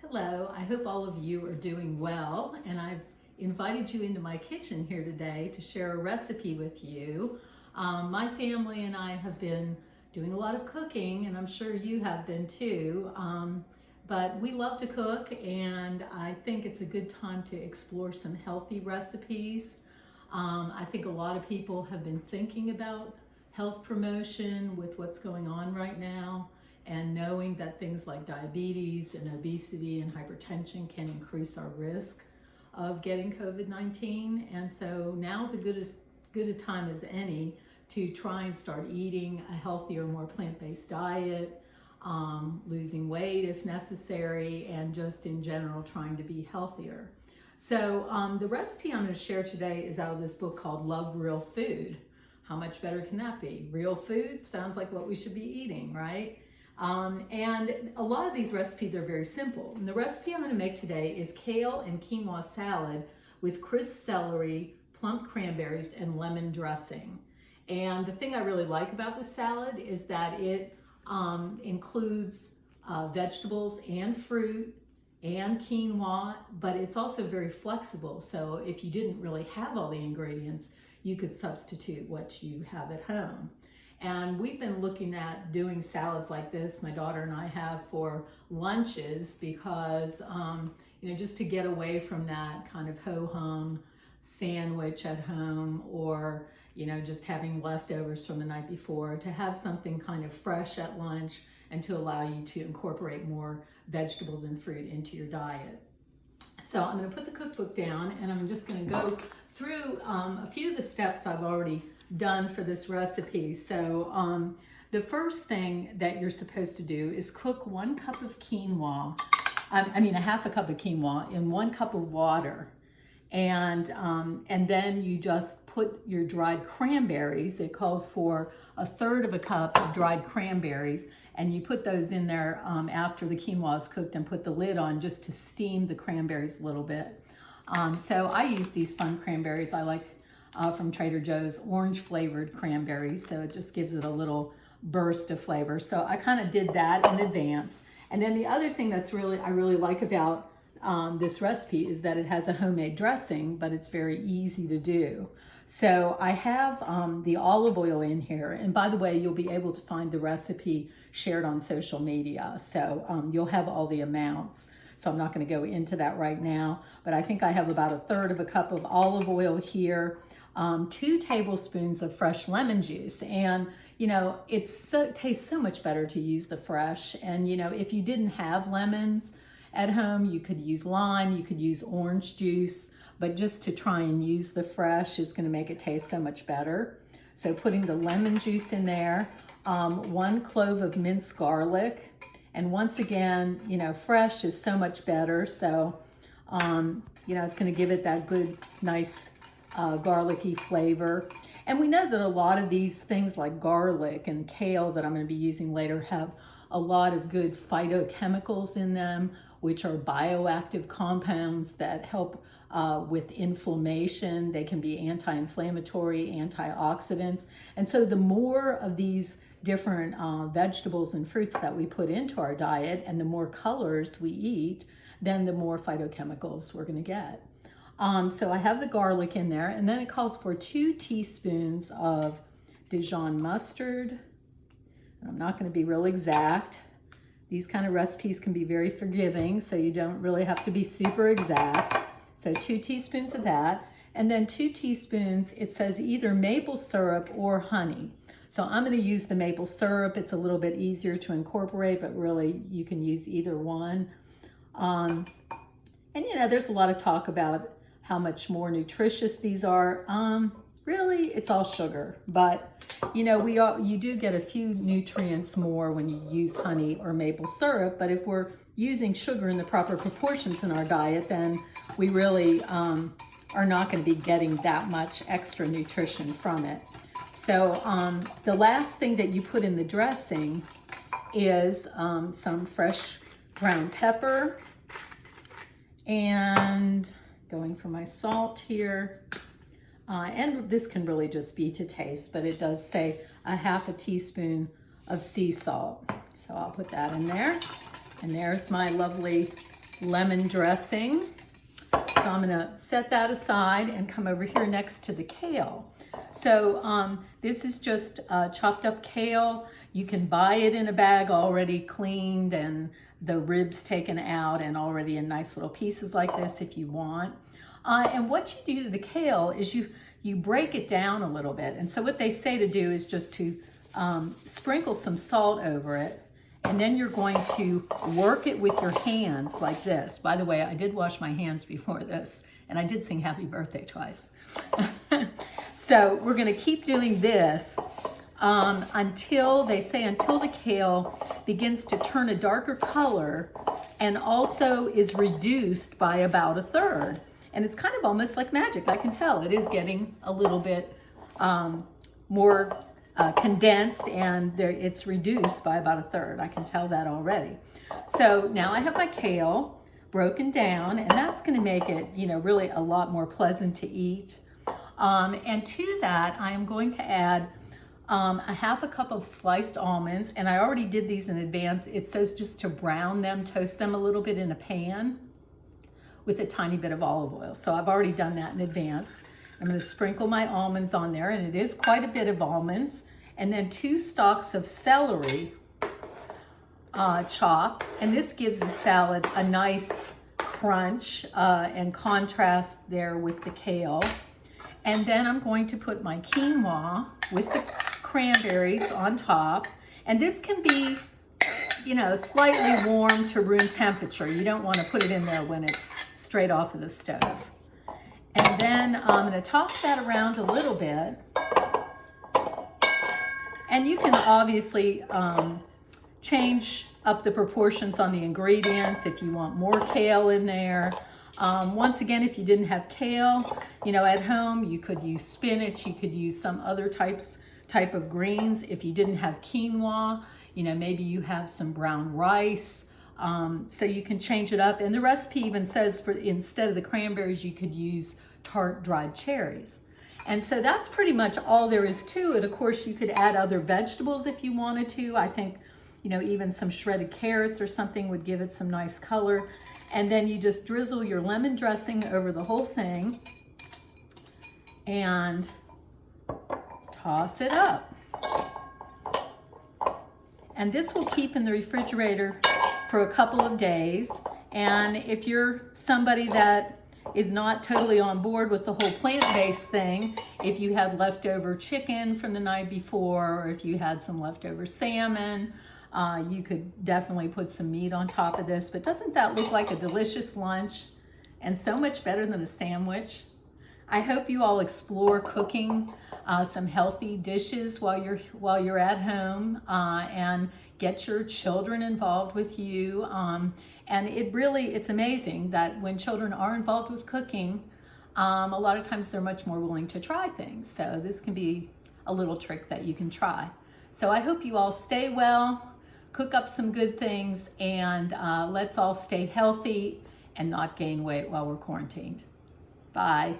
Hello, I hope all of you are doing well, and I've invited you into my kitchen here today to share a recipe with you. My family and I have been doing a lot of cooking, and I'm sure you have been too, but we love to cook, and I think it's a good time to explore some healthy recipes. I think a lot of people have been thinking about health promotion with what's going on right now, and knowing that things like diabetes and obesity and hypertension can increase our risk of getting COVID-19. And so now's as good a time as any to try and start eating a healthier, more plant-based diet, losing weight if necessary, and just in general trying to be healthier. So the recipe I'm going to share today is out of this book called Love Real Food. How much better can that be? Real food sounds like what we should be eating, right? And a lot of these recipes are very simple. And the recipe I'm going to make today is kale and quinoa salad with crisp celery, plump cranberries, and lemon dressing. And the thing I really like about this salad is that it includes vegetables and fruit and quinoa, but it's also very flexible. So if you didn't really have all the ingredients, you could substitute what you have at home. And we've been looking at doing salads like this, my daughter and I have, for lunches because, just to get away from that kind of ho-hum sandwich at home, or, just having leftovers from the night before, to have something kind of fresh at lunch and to allow you to incorporate more vegetables and fruit into your diet. So I'm going to put the cookbook down and I'm just going to go through a few of the steps I've already done for this recipe. So the first thing that you're supposed to do is cook 1 cup of quinoa, a half a cup of quinoa in 1 cup of water. And then you just put your dried cranberries. It calls for 1/3 of a cup of dried cranberries, and you put those in there after the quinoa is cooked, and put the lid on just to steam the cranberries a little bit. So I use these fun cranberries. I like from Trader Joe's orange flavored cranberries, so it just gives it a little burst of flavor. So I kind of did that in advance. And then the other thing I really like about this recipe is that it has a homemade dressing, but it's very easy to do. So I have the olive oil in here, and by the way, you'll be able to find the recipe shared on social media, so you'll have all the amounts. So I'm not going to go into that right now, but I think I have about 1/3 of a cup of olive oil here, 2 tablespoons of fresh lemon juice. And it tastes so much better to use the fresh. And if you didn't have lemons at home, you could use lime, you could use orange juice, but just to try and use the fresh is going to make it taste so much better. So putting the lemon juice in there, 1 clove of minced garlic. And once again, fresh is so much better. So, it's going to give it that good, nice, garlicky flavor. And we know that a lot of these things like garlic and kale that I'm going to be using later have a lot of good phytochemicals in them, which are bioactive compounds that help with inflammation. They can be anti-inflammatory, antioxidants. And so the more of these different vegetables and fruits that we put into our diet, and the more colors we eat, then the more phytochemicals we're going to get. So I have the garlic in there, and then it calls for 2 teaspoons of Dijon mustard. And I'm not going to be real exact. These kind of recipes can be very forgiving, so you don't really have to be super exact. So 2 teaspoons of that, and then 2 teaspoons, it says either maple syrup or honey. So I'm going to use the maple syrup. It's a little bit easier to incorporate, but really you can use either one. And there's a lot of talk about how much more nutritious these are. Really, it's all sugar, but you do get a few nutrients more when you use honey or maple syrup. But if we're using sugar in the proper proportions in our diet, then we really are not going to be getting that much extra nutrition from it. So the last thing that you put in the dressing is some fresh ground pepper, and going for my salt here. And this can really just be to taste, but it does say 1/2 teaspoon of sea salt. So I'll put that in there. And there's my lovely lemon dressing. So I'm gonna set that aside and come over here next to the kale. So this is just chopped up kale. You can buy it in a bag already cleaned and the ribs taken out and already in nice little pieces like this if you want. And what you do to the kale is you break it down a little bit. And so what they say to do is just to sprinkle some salt over it. And then you're going to work it with your hands like this. By the way, I did wash my hands before this, and I did sing happy birthday twice. So we're gonna keep doing this until the kale begins to turn a darker color and also is reduced by about 1/3. And it's kind of almost like magic. I can tell it is getting a little bit more condensed, and it's reduced by about 1/3. I can tell that already. So now I have my kale broken down, and that's going to make it, really a lot more pleasant to eat. And to that, I am going to add a 1/2 cup of sliced almonds, and I already did these in advance. It says just to brown them, toast them a little bit in a pan with a tiny bit of olive oil. So I've already done that in advance. I'm going to sprinkle my almonds on there, and it is quite a bit of almonds. And then 2 stalks of celery chopped. And this gives the salad a nice crunch and contrast there with the kale. And then I'm going to put my quinoa with the cranberries on top. And this can be, slightly warm to room temperature. You don't want to put it in there when it's straight off of the stove. And then I'm going to toss that around a little bit. And you can obviously change up the proportions on the ingredients if you want more kale in there. Once again, if you didn't have kale, at home, you could use spinach, you could use some other type of greens. If you didn't have quinoa, maybe you have some brown rice. So you can change it up. And the recipe even says instead of the cranberries, you could use tart dried cherries. And so that's pretty much all there is to it. Of course, you could add other vegetables if you wanted to. I think, even some shredded carrots or something would give it some nice color. And then you just drizzle your lemon dressing over the whole thing and toss it up. And this will keep in the refrigerator for a couple of days. And if you're somebody that is not totally on board with the whole plant-based thing, if you had leftover chicken from the night before, or if you had some leftover salmon, you could definitely put some meat on top of this. But doesn't that look like a delicious lunch and so much better than a sandwich? I hope you all explore cooking some healthy dishes while you're at home and get your children involved with you. And it's amazing that when children are involved with cooking, a lot of times they're much more willing to try things. So this can be a little trick that you can try. So I hope you all stay well, cook up some good things, and let's all stay healthy and not gain weight while we're quarantined. Bye.